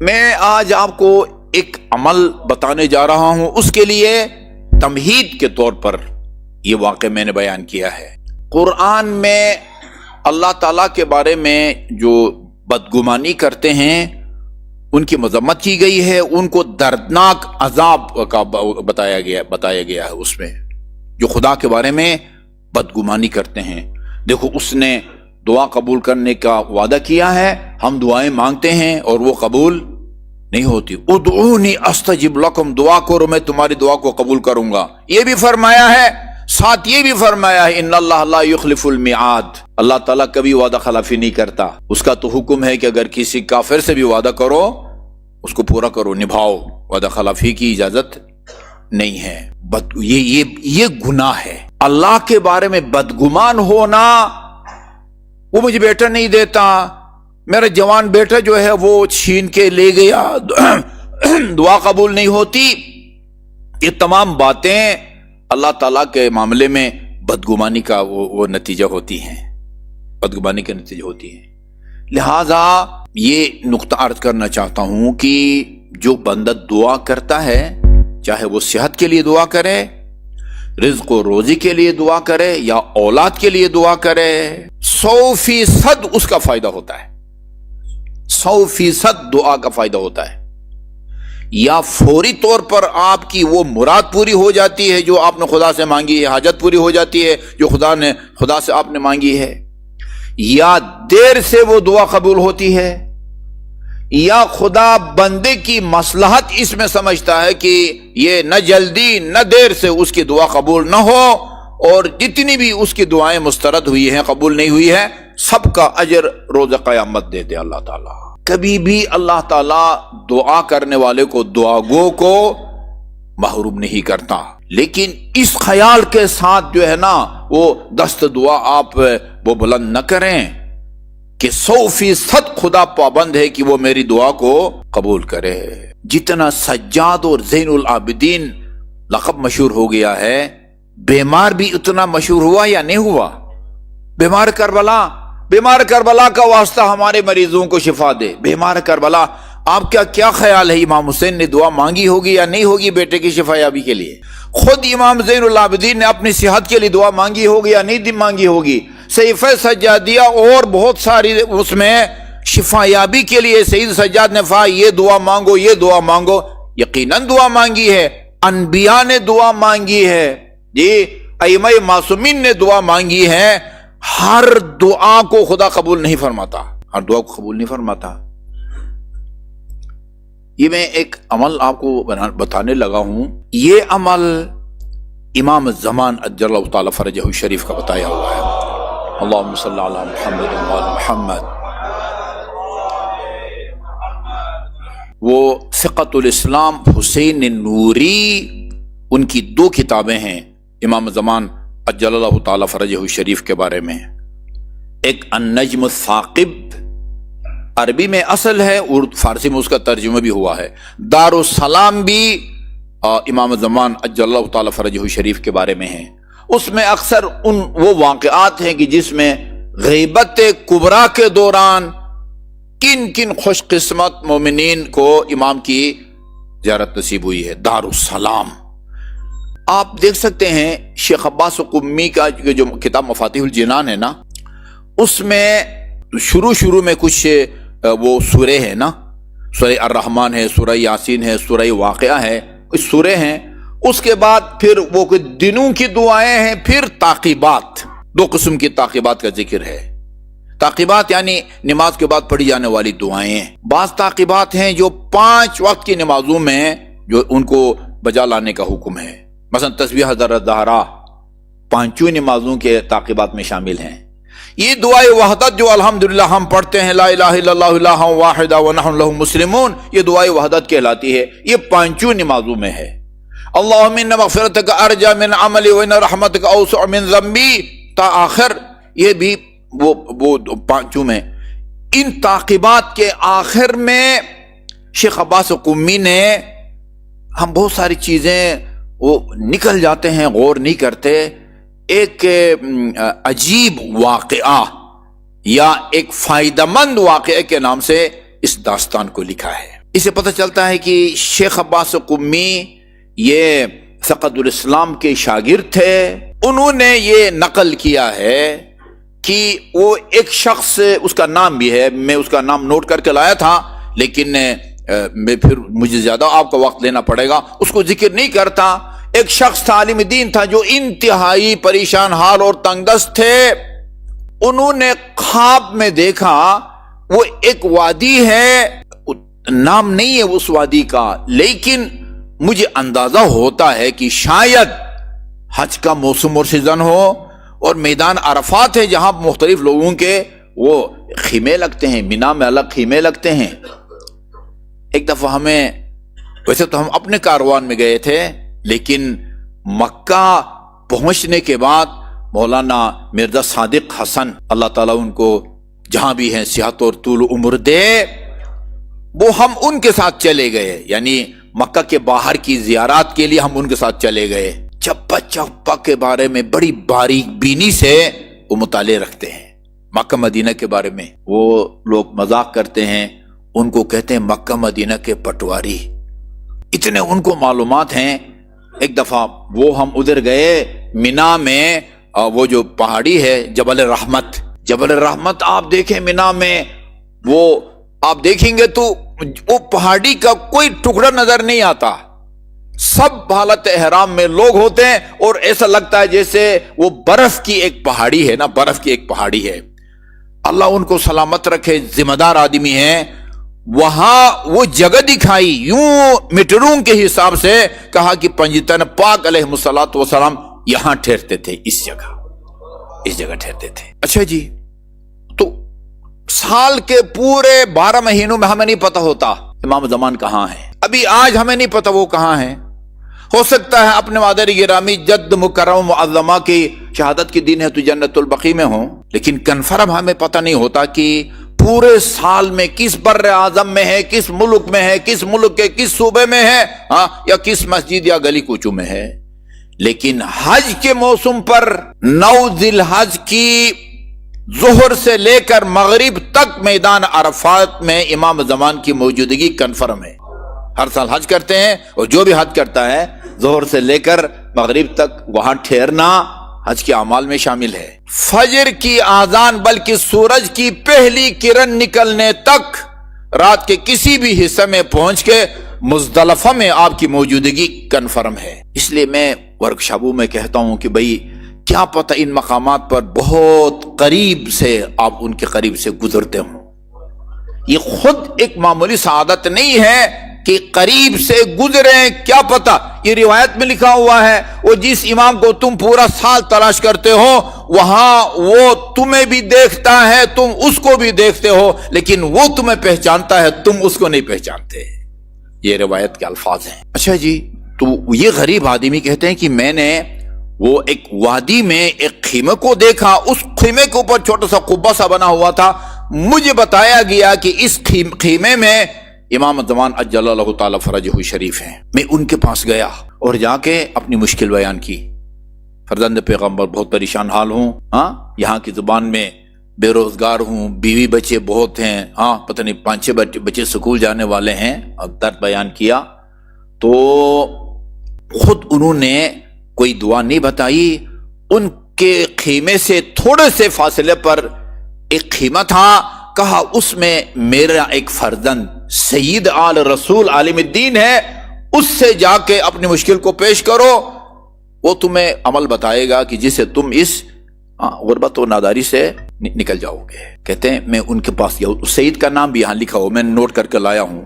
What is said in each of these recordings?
میں آج آپ کو ایک عمل بتانے جا رہا ہوں، اس کے لیے تمہید کے طور پر یہ واقعہ میں نے بیان کیا ہے۔ قرآن میں اللہ تعالیٰ کے بارے میں جو بدگمانی کرتے ہیں ان کی مذمت کی گئی ہے، ان کو دردناک عذاب کا بتایا گیا ہے اس میں، جو خدا کے بارے میں بدگمانی کرتے ہیں۔ دیکھو، اس نے دعا قبول کرنے کا وعدہ کیا ہے، ہم دعائیں مانگتے ہیں اور وہ قبول نہیں ہوتی۔ ادعونی استجب لکم، دعا کرو میں تمہاری دعا کو قبول کروں گا، یہ بھی فرمایا ہے۔ ساتھ یہ بھی فرمایا ہے ان اللہ لا یخلف المیعاد، اللہ تعالیٰ کبھی وعدہ خلافی نہیں کرتا۔ اس کا تو حکم ہے کہ اگر کسی کافر سے بھی وعدہ کرو اس کو پورا کرو، نبھاؤ، وعدہ خلافی کی اجازت نہیں ہے۔ یہ گناہ ہے۔ اللہ کے بارے میں بدگمان ہونا، وہ مجھے بیٹا نہیں دیتا، میرا جوان بیٹا جو ہے وہ چھین کے لے گیا، دعا قبول نہیں ہوتی، یہ تمام باتیں اللہ تعالیٰ کے معاملے میں بدگمانی کا وہ نتیجہ ہوتی ہیں، بدگمانی کا نتیجہ ہوتی ہیں۔ لہذا یہ نقطہ عرض کرنا چاہتا ہوں کہ جو بندہ دعا کرتا ہے، چاہے وہ صحت کے لیے دعا کرے، رزق و روزی کے لیے دعا کرے یا اولاد کے لیے دعا کرے، 100% اس کا فائدہ ہوتا ہے، 100% دعا کا فائدہ ہوتا ہے۔ یا فوری طور پر آپ کی وہ مراد پوری ہو جاتی ہے جو آپ نے خدا سے مانگی ہے، حاجت پوری ہو جاتی ہے جو خدا سے آپ نے مانگی ہے، یا دیر سے وہ دعا قبول ہوتی ہے، یا خدا بندے کی مصلحت اس میں سمجھتا ہے کہ یہ نہ جلدی نہ دیر سے اس کی دعا قبول نہ ہو، اور جتنی بھی اس کی دعائیں مسترد ہوئی ہیں، قبول نہیں ہوئی ہے، سب کا اجر روز قیامت دے دے اللہ تعالیٰ۔ کبھی بھی اللہ تعالیٰ دعا کرنے والے کو، دعا گو کو محروم نہیں کرتا، لیکن اس خیال کے ساتھ جو ہے نا وہ دست دعا آپ وہ بلند نہ کریں کہ 100% خدا پابند ہے کہ وہ میری دعا کو قبول کرے۔ جتنا سجاد اور زین العابدین لقب مشہور ہو گیا ہے، بیمار بھی اتنا مشہور ہوا یا نہیں ہوا؟ بیمار کربلا کا واسطہ ہمارے مریضوں کو شفا دے۔ بیمار کربلا، آپ کا کیا خیال ہے، امام حسین نے دعا مانگی ہوگی یا نہیں ہوگی بیٹے کی شفا یابی کے لیے؟ خود امام زین العابدین نے اپنی صحت کے لیے دعا مانگی ہوگی یا نہیں مانگی ہوگی؟ صحیفہ سجادیہ اور بہت ساری اس میں شفا یابی کے لیے سید سجاد نے فرمایا یہ دعا مانگو، یہ دعا مانگو۔ یقیناً دعا مانگی ہے، انبیاء نے دعا مانگی ہے، جی ائمہ معصومین نے دعا مانگی ہے۔ ہر دعا کو خدا قبول نہیں فرماتا، ہر دعا کو قبول نہیں فرماتا۔ یہ میں ایک عمل آپ کو بتانے لگا ہوں، یہ عمل امام الزمان عجل اللہ تعالی فرجہ شریف کا بتایا ہوا ہے۔ اللہم صلی علی محمد وعلی محمد۔ وہ ثقۃ الاسلام حسین نوری، ان کی 2 کتابیں ہیں امام الزمان عجل اللہ تعالی فرجہ شریف کے بارے میں۔ ایک النجم الثاقب، عربی میں اصل ہے، فارسی میں اس کا ترجمہ بھی ہوا ہے۔ دارالسلام بھی امام زمان عجل اللہ تعالی فرجہ شریف کے بارے میں ہیں۔ اس میں اکثر وہ واقعات ہیں کہ جس میں غیبت کبریٰ کے دوران کن خوش قسمت مومنین کو امام کی زیارت نصیب ہوئی ہے۔ دارالسلام آپ دیکھ سکتے ہیں، شیخ عباس قمی کا جو کتاب مفاتیح الجنان ہے نا، اس میں شروع میں کچھ وہ سورے ہیں نا، سورہ الرحمن ہے، سورہ یاسین ہے، سورہ واقعہ ہے، اس سورے ہیں۔ اس کے بعد پھر وہ کچھ دنوں کی دعائیں ہیں، پھر تعقیبات، 2 قسم کی تعقیبات کا ذکر ہے۔ تعقیبات یعنی نماز کے بعد پڑھی جانے والی دعائیں۔ بعض تعقیبات ہیں جو 5 وقت کی نمازوں میں جو ان کو بجا لانے کا حکم ہے، مثلا تسبیح حضرت زہرا 5 نمازوں کے تعقیبات میں شامل ہیں۔ یہ دعائے وحدت جو الحمدللہ ہم پڑھتے ہیں، لا الہ الا اللہ الہ واحد ونحن لہ مسلمون، یہ دعائے وحدت کہلاتی ہے، یہ 5 نمازوں میں ہے۔ اللہم ان مغفرتک ارجا من عملی وان رحمتک اوسع من ذنبی تا آخر، یہ بھی وہ 5 میں۔ ان تعقیبات کے آخر میں شیخ عباس قمی نے، ہم بہت ساری چیزیں وہ نکل جاتے ہیں، غور نہیں کرتے، ایک عجیب واقعہ یا ایک فائدہ مند واقعے کے نام سے اس داستان کو لکھا ہے۔ اسے پتہ چلتا ہے کہ شیخ عباس قمی یہ ثقۃ الاسلام کے شاگرد تھے. انہوں نے یہ نقل کیا ہے کہ وہ ایک شخص، اس کا نام بھی ہے، میں اس کا نام نوٹ کر کے لایا تھا لیکن میں پھر مجھے زیادہ آپ کا وقت لینا پڑے گا، اس کو ذکر نہیں کرتا. ایک شخص تھا، عالم دین تھا، جو انتہائی پریشان حال اور تنگ دست تھے. انہوں نے خواب میں دیکھا وہ ایک وادی ہے، نام نہیں ہے اس وادی کا، لیکن مجھے اندازہ ہوتا ہے کہ شاید حج کا موسم اور سیزن ہو، اور میدان عرفات ہے جہاں مختلف لوگوں کے وہ خیمے لگتے ہیں، مینا میں الگ خیمے لگتے ہیں. ایک دفعہ ہمیں، ویسے تو ہم اپنے کاروان میں گئے تھے، لیکن مکہ پہنچنے کے بعد مولانا مرزا صادق حسن، اللہ تعالیٰ ان کو جہاں بھی ہیں صحت اور طول عمر دے، وہ ہم ان کے ساتھ چلے گئے، یعنی مکہ کے باہر کی زیارات کے لیے ہم ان کے ساتھ چلے گئے. چپا چپا کے بارے میں بڑی باریک بینی سے وہ مطالعے رکھتے ہیں. مکہ مدینہ کے بارے میں وہ لوگ مذاق کرتے ہیں، ان کو کہتے ہیں مکہ مدینہ کے پٹواری، اتنے ان کو معلومات ہیں. ایک دفعہ وہ ہم ادھر گئے مینا میں، وہ جو پہاڑی ہے جبل الرحمت، جبل الرحمت آپ دیکھیں مینا میں، وہ آپ دیکھیں گے تو وہ پہاڑی کا کوئی ٹکڑا نظر نہیں آتا، سب حالت احرام میں لوگ ہوتے ہیں، اور ایسا لگتا ہے جیسے وہ برف کی ایک پہاڑی ہے نا، برف کی ایک پہاڑی ہے. اللہ ان کو سلامت رکھے، ذمہ دار آدمی ہیں. وہاں وہ جگہ دکھائی، یوں میٹروں کے حساب سے کہا کہ پنجتن پاک علیہ الصلوۃ والسلام یہاں ٹھہرتے تھے، اس جگہ ٹھہرتے تھے. اچھا جی، تو سال کے پورے 12 مہینوں میں ہمیں نہیں پتہ ہوتا امام زمان کہاں ہے. ابھی آج ہمیں نہیں پتہ وہ کہاں ہیں. ہو سکتا ہے اپنے مادر گرامی جد مکرم معظمہ کی شہادت کے دن ہے تو جنت البقیع میں ہوں، لیکن کنفرم ہمیں پتہ نہیں ہوتا کہ پورے سال میں کس بر اعظم میں ہے، کس ملک میں ہے، کس ملک کے کس صوبے میں ہے، یا کس مسجد یا گلی کوچوں میں ہے. لیکن حج کے موسم پر 9 ذی الحج کی ظہر سے لے کر مغرب تک میدان عرفات میں امام زمان کی موجودگی کنفرم ہے. ہر سال حج کرتے ہیں، اور جو بھی حج کرتا ہے ظہر سے لے کر مغرب تک وہاں ٹھہرنا حج کے اعمال میں شامل ہے. فجر کی آذان بلکہ سورج کی پہلی کرن نکلنے تک رات کے کسی بھی حصے میں پہنچ کے مزدلفہ میں آپ کی موجودگی کنفرم ہے. اس لیے میں ورکشاپوں میں کہتا ہوں کہ بھئی کیا پتہ ان مقامات پر بہت قریب سے آپ ان کے قریب سے گزرتے ہوں. یہ خود ایک معمولی سعادت نہیں ہے کہ قریب سے گزریں، کیا پتہ. یہ روایت میں لکھا ہوا ہے، وہ جس امام کو تم پورا سال تلاش کرتے ہو وہاں وہ تمہیں بھی دیکھتا ہے، تم اس کو بھی دیکھتے ہو، لیکن وہ تمہیں پہچانتا ہے، تم اس کو نہیں پہچانتے. یہ روایت کے الفاظ ہیں. اچھا جی، تو یہ غریب آدمی کہتے ہیں کہ میں نے وہ ایک وادی میں ایک خیمے کو دیکھا، اس خیمے کے اوپر چھوٹا سا قبہ سا بنا ہوا تھا. مجھے بتایا گیا کہ اس خیمے میں امام زمان اجل اللہ تعالی فرجہ شریف ہیں. میں ان کے پاس گیا اور جا کے اپنی مشکل بیان کی. فرزند پیغمبر، بہت پریشان حال ہوں، یہاں کی زبان میں بے روزگار ہوں، بیوی بچے بہت ہیں، پتہ نہیں 5-6 بچے سکول جانے والے ہیں. اب درد بیان کیا تو خود انہوں نے کوئی دعا نہیں بتائی. ان کے خیمے سے تھوڑے سے فاصلے پر ایک خیمہ تھا، کہا اس میں میرا ایک فرزند سید آل رسول عالم الدین ہے، اس سے جا کے اپنی مشکل کو پیش کرو، وہ تمہیں عمل بتائے گا کہ جسے تم اس غربت و ناداری سے نکل جاؤ گے. کہتے ہیں میں ان کے پاس گیا، سید کا نام بھی یہاں لکھا ہو، میں نوٹ کر کے لایا ہوں.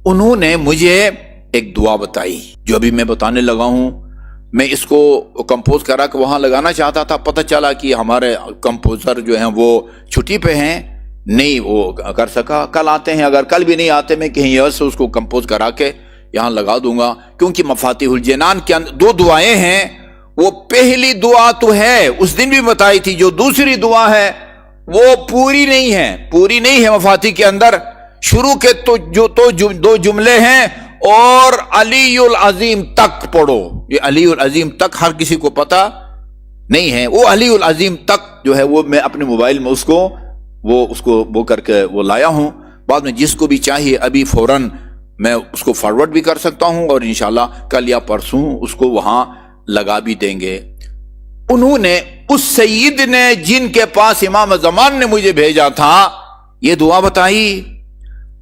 انہوں نے مجھے ایک دعا بتائی جو ابھی میں بتانے لگا ہوں. میں اس کو کمپوز کرا کے وہاں لگانا چاہتا تھا، پتہ چلا کہ ہمارے کمپوزر جو ہیں وہ چھٹی پہ ہیں، نہیں وہ کر سکا. کل آتے ہیں، اگر کل بھی نہیں آتے میں کہیں اور سے اس کو کمپوز کرا کے یہاں لگا دوں گا. کیونکہ مفاتیح الجنان کے اندر 2 دعائیں ہیں. وہ پہلی دعا تو ہے، اس دن بھی بتائی تھی، جو دوسری دعا ہے وہ پوری نہیں ہے مفاتیح کے اندر. شروع کے تو 2 جملے ہیں، اور علی العظیم تک پڑھو. یہ علی العظیم تک ہر کسی کو پتہ نہیں ہے. وہ علی العظیم تک جو ہے وہ میں اپنے موبائل میں اس کو وہ کر کے وہ لایا ہوں. بعد میں جس کو بھی چاہیے ابھی فوراً میں اس کو فارورڈ بھی کر سکتا ہوں اور انشاءاللہ کل یا پرسوں اس کو وہاں لگا بھی دیں گے. انہوں نے اس سید نے جن کے پاس امام زمان نے مجھے بھیجا تھا یہ دعا بتائی.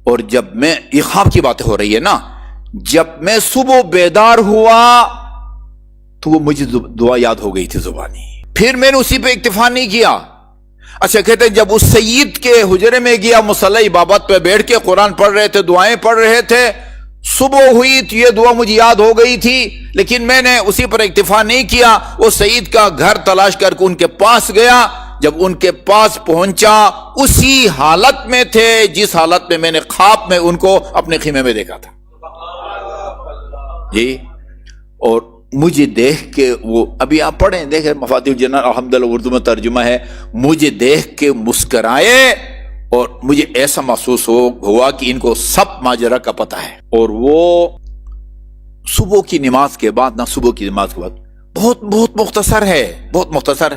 اور جب میں یہ خواب کی بات ہو رہی ہے نا، جب میں صبح بیدار ہوا تو وہ مجھے دعا یاد ہو گئی تھی زبانی. پھر میں نے اسی پہ اکتفا نہیں کیا. اچھا کہتے ہیں جب اس سید کے حجرے میں گیا، مصلی عبادت پہ بیٹھ کے قرآن پڑھ رہے تھے، دعائیں پڑھ رہے تھے، صبح ہوئی تو یہ دعا مجھے یاد ہو گئی تھی، لیکن میں نے اسی پر اکتفا نہیں کیا. وہ سید کا گھر تلاش کر کے ان کے پاس گیا. جب ان کے پاس پہنچا اسی حالت میں تھے جس حالت میں میں نے خواب میں ان کو اپنے خیمے میں دیکھا تھا جی. اور مجھے دیکھ کے وہ ابھی آپ پڑھیں دیکھیں مفاتیح الجنان الحمدللہ اردو میں ترجمہ ہے، مجھے دیکھ کے مسکرائے اور مجھے ایسا محسوس ہوا کہ ان کو سب ماجرا کا پتہ ہے. اور وہ صبح کی نماز کے بعد صبح کی نماز کے بعد بہت مختصر ہے، بہت مختصر،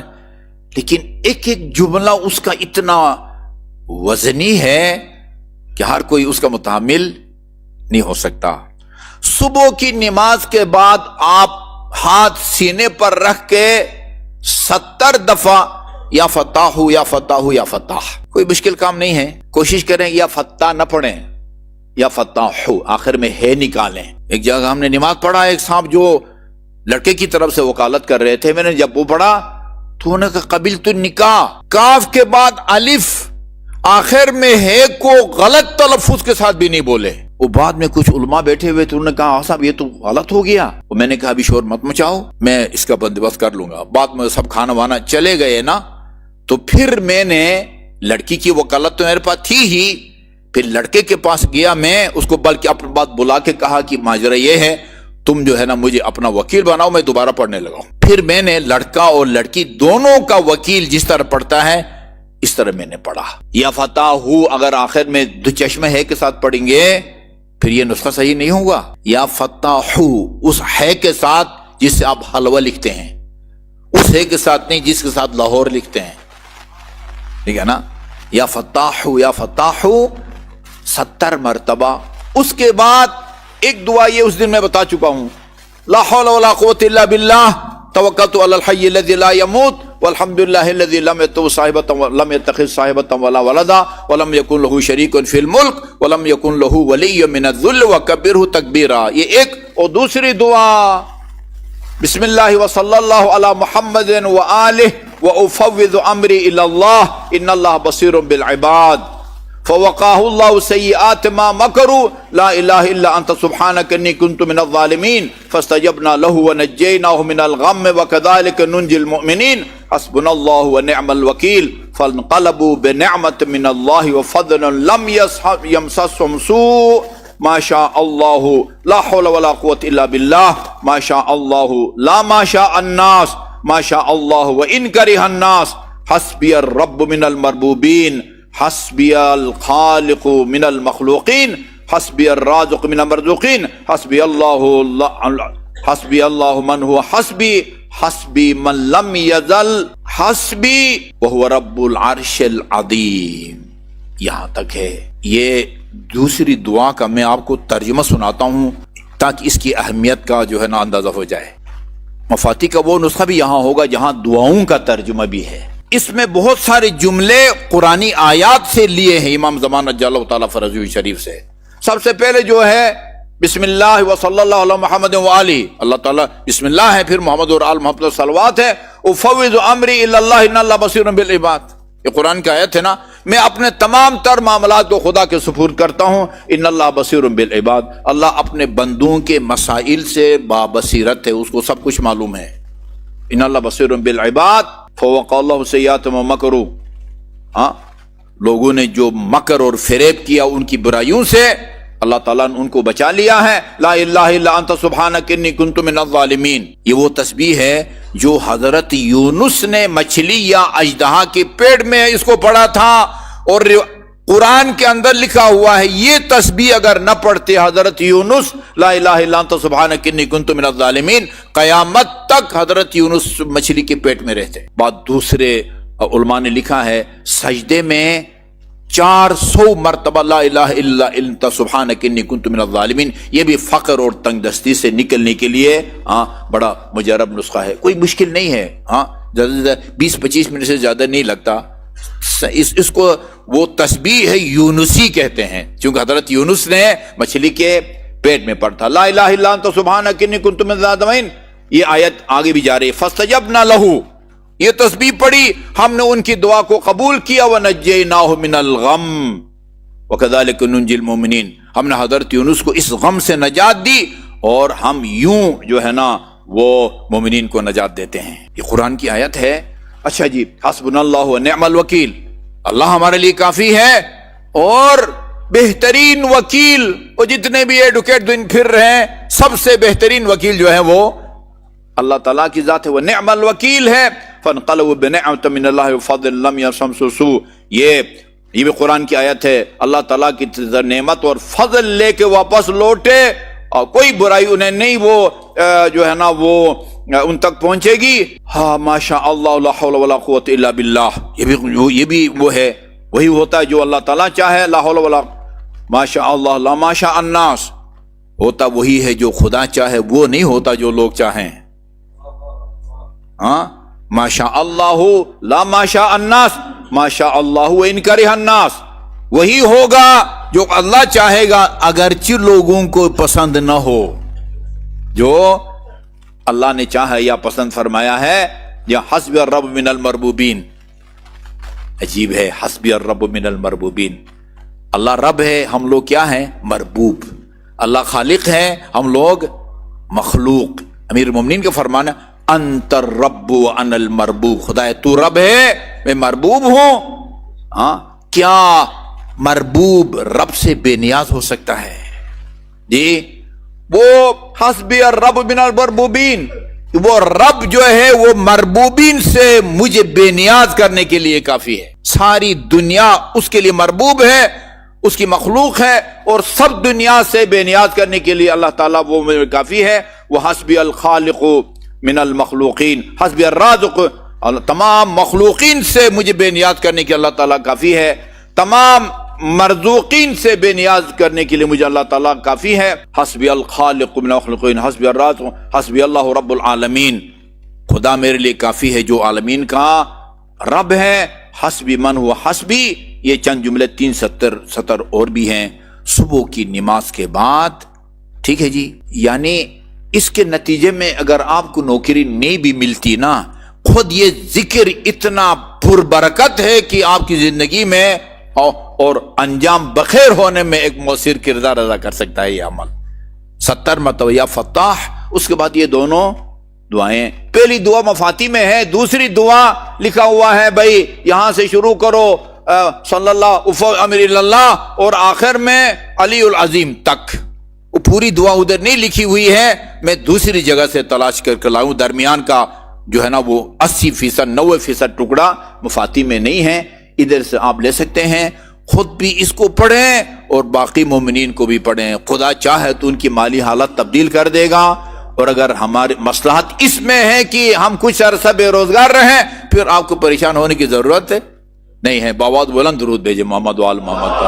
لیکن ایک ایک جملہ اس کا اتنا وزنی ہے کہ ہر کوئی اس کا متحمل نہیں ہو سکتا. صبح کی نماز کے بعد آپ ہاتھ سینے پر رکھ کے 70 دفعہ یا فتح یا فتح یا فتح. کوئی مشکل کام نہیں ہے. کوشش کریں یا فتح نہ پڑھیں، یا فتح آخر میں ہے نکالیں. ایک جگہ ہم نے نماز پڑھا، ایک صاحب جو لڑکے کی طرف سے وکالت کر رہے تھے، میں نے جب وہ پڑھا تو انہوں نے کہا قبلت النکاح، کاف کے بعد الف، آخر میں ہے کو غلط تلفظ کے ساتھ بھی نہیں بولے. وہ بعد میں کچھ علماء بیٹھے ہوئے تو انہوں نے کہا صاحب یہ تو غلط ہو گیا. میں نے کہا ابھی شور مت مچاؤ، میں اس کا بندوبست کر لوں گا. بعد میں سب کھانا وانا چلے گئے نا، تو پھر میں نے لڑکی کی وکالت تو میرے پاس تھی ہی، پھر لڑکے کے پاس گیا میں اس کو، بلکہ اپنی بات بلا کے کہا کہ ماجرا یہ ہے تم جو ہے نا مجھے اپنا وکیل بناؤ، میں دوبارہ پڑھنے لگا ہوں. پھر میں نے لڑکا اور لڑکی دونوں کا وکیل جس طرح پڑھتا ہے اس طرح میں نے پڑھا. یا فتح ہو اگر آخر میں دو چشمے ہے کے ساتھ پڑھیں گے پھر یہ نسخہ صحیح نہیں ہوگا. یا فتح ہو اس ہے کے ساتھ جس سے آپ حلوہ لکھتے ہیں، اس ہے کے ساتھ نہیں جس کے ساتھ لاہور لکھتے ہیں، ٹھیک ہے نا. یا فتح ہو 70 مرتبہ. اس کے بعد ایک دعا یہ اس دن میں بتا چکا ہوں، لا حول ولا قوت الا باللہ توکلت علی الحی الذی لا یموت والحمد للہ الذی لم یتخذ صاحبۃ ولا ولدا ولم یکن له شریک فی الملک ولم یکن له ولی من الذل وکبرہ تکبیرا. یہ ایک. اور دوسری دعا بسم اللہ وصلی اللہ علی محمد وآلہ وافوض امری الی اللہ ان اللہ بصیر بالعباد فوقاه الله سيئات ما مكروا لا اله الا انت سبحانك اني كنت من الظالمين فاستجبنا له ونجيناه من الغم وكذلك ننجي المؤمنين حسبنا الله ونعم الوكيل فانقلبوا بنعمة من الله وفضل لم يمسسهم سوء ما شاء الله لا حول ولا قوة الا بالله ما شاء الله لا ما شاء الناس ما شاء الله وان كره الناس حسبي الرب من المربوبين حسبی الخالق من المخلوقین حسبی الرازق من المرزوقین حسبی اللہ من هو حسبی من لم یزل حسبی وهو رب العرش العظیم. یہاں تک ہے. یہ دوسری دعا کا میں آپ کو ترجمہ سناتا ہوں تاکہ اس کی اہمیت کا جو ہے نا اندازہ ہو جائے. مفاتیح کا وہ نسخہ بھی یہاں ہوگا جہاں دعاؤں کا ترجمہ بھی ہے. اس میں بہت سارے جملے قرآنی آیات سے لیے ہیں امام زمان اجل اللہ تعالیٰ فرضی شریف سے. سب سے پہلے جو ہے بسم اللہ وصلی اللہ علی محمد وآلہ، اللہ تعالیٰ بسم اللہ ہے، پھر محمد اور آل محمد صلوات ہے. افوض امری الی اللہ ان اللہ بصیر بالعباد، یہ قرآن کی آیت ہے نا. میں اپنے تمام تر معاملات کو خدا کے سپرد کرتا ہوں. ان اللہ بصیر بالعباد، اللہ اپنے بندوں کے مسائل سے بابصیرت ہے، اس کو سب کچھ معلوم ہے. ان اللہ بصیر بالعباد فوقا اللہ سیئات ما مکروا. ہاں لوگوں نے جو مکر اور فریب کیا ان کی برائیوں سے اللہ تعالیٰ نے ان کو بچا لیا ہے. لا الہ الا انت سبحانک انی کنت من الظالمین. یہ وہ تسبیح ہے جو حضرت یونس نے مچھلی یا اژدہا کے پیٹ میں اس کو پڑھا تھا، اور قرآن کے اندر لکھا ہوا ہے یہ تسبیح اگر نہ پڑھتے حضرت یونس لا الہ الا انت سبحانک انی کنت من الظالمین، قیامت تک حضرت یونس مچھلی کے پیٹ میں رہتے. بعد دوسرے علماء نے لکھا ہے سجدے میں 400 مرتبہ لا الہ الا انت سبحانک انی کنت من الظالمین. یہ بھی فقر اور تنگ دستی سے نکلنے کے لیے بڑا مجرب نسخہ ہے، کوئی مشکل نہیں ہے. 20-25 منٹ سے زیادہ نہیں لگتا. اس کو وہ تسبیح ہے یونسی کہتے ہیں، چونکہ حضرت یونس نے مچھلی کے پیٹ میں پڑھا تھا لا الہ الا انت سبحانک انی کنت من الظالمین. یہ آیت آگے بھی جا رہی ہے فاستجبنا لہ، یہ تسبیح پڑھی، ہم نے ان کی دعا کو قبول کیا وَنَجَّيْنَاهُ مِنَ الْغَمِّ وَكَذَلِكَ نُنْجِي الْمُؤْمِنِينَ. ہم نے حضرت یونس کو اس غم سے نجات دی اور ہم یوں جو ہے نا وہ مومنین کو نجات دیتے ہیں. یہ قرآن کی آیت ہے. اچھا جی، حسبنا اللہ ونعم الوکیل، اللہ ہمارے لیے کافی ہے اور بہترین وکیل. وہ جتنے بھی ایڈوکیٹ دن پھر رہے ہیں، سب سے بہترین وکیل جو ہے وہ اللہ تعالیٰ کی ذات ہے، وہ نعم الوکیل ہے. فانقلبوا بنعمۃ من اللہ وفضل لم یمسسہم سوء. یہ بھی قرآن کی آیت ہے. اللہ تعالیٰ کی نعمت اور فضل لے کے واپس لوٹے اور کوئی برائی انہیں نہیں وہ جو ہے نا وہ ان تک پہنچے گی. ہاں ماشاء اللہ لا حول ولا قوت الا باللہ. یہ بھی وہ ہے، وہی ہوتا ہے جو اللہ تعالیٰ چاہے. لا حول ولا ماشاء اللہ لا ماشاء الناس، ہوتا وہی ہے جو خدا چاہے، وہ نہیں ہوتا جو لوگ چاہیں. ماشاء اللہ لا ماشاء الناس، ماشاء اللہ ان کرہ الناس. وہی ہوگا جو اللہ چاہے گا اگرچہ لوگوں کو پسند نہ ہو. جو اللہ نے چاہا یا پسند فرمایا ہے. یا حسبی الرب من المربوبین. عجیب ہے، حسبی الرب من المربوبین. اللہ رب ہے، ہم لوگ کیا ہیں؟ مربوب. اللہ خالق ہے، ہم لوگ مخلوق. امیر المومنین کا فرمانا انت الرب وانا المربوب. خدا تو رب ہے، میں مربوب ہوں. کیا مربوب رب سے بے نیاز ہو سکتا ہے؟ جی وہ حسبی الرب من المربوبین، وہ رب جو ہے وہ مربوبین سے مجھے بے نیاز کرنے کے لیے کافی ہے. ساری دنیا اس کے لیے مربوب ہے، اس کی مخلوق ہے، اور سب دنیا سے بے نیاز کرنے کے لیے اللہ تعالیٰ وہ مجھے کافی ہے. وہ حسبی الخالق من المخلوقین حسبی الرازق، تمام مخلوقین سے مجھے بے نیاز کرنے کے اللہ تعالیٰ کافی ہے. تمام مرزوقین سے بے نیاز کرنے کے لیے مجھے اللہ تعالیٰ کافی ہے. حسبی الخالق من المخلوقین حسبی الرازق حسبی اللہ رب العالمین. خدا میرے لیے کافی ہے جو عالمین کا رب ہے. حسبی من ہوا حسبی. یہ چند جملے 3 سطر اور بھی ہیں صبح کی نماز کے بعد. ٹھیک ہے جی، یعنی اس کے نتیجے میں اگر آپ کو نوکری نہیں بھی ملتی نا، خود یہ ذکر اتنا پربرکت ہے کہ آپ کی زندگی میں اور انجام بخیر ہونے میں ایک مؤثر کردار ادا کر سکتا ہے یہ عمل. 70 مرتبہ یا فتاح. اس کے بعد یہ دونوں دعائیں. پہلی دعا مفاتی میں ہے، دوسری دعا لکھا ہوا ہے بھائی یہاں سے شروع کرو صلی اللہ امر اللہ اور آخر میں علی العظیم تک. وہ پوری دعا ادھر نہیں لکھی ہوئی ہے، میں دوسری جگہ سے تلاش کر لاؤں. درمیان کا جو ہے نا وہ 80% 90% ٹکڑا مفاتی میں نہیں ہے. ادھر سے آپ لے سکتے ہیں. خود بھی اس کو پڑھیں اور باقی مومنین کو بھی پڑھیں. خدا چاہے تو ان کی مالی حالت تبدیل کر دے گا، اور اگر ہماری مصلحت اس میں ہے کہ ہم کچھ عرصہ بے روزگار رہیں، پھر آپ کو پریشان ہونے کی ضرورت نہیں ہے. باواد بلند درود بھیجے محمد وآل محمد.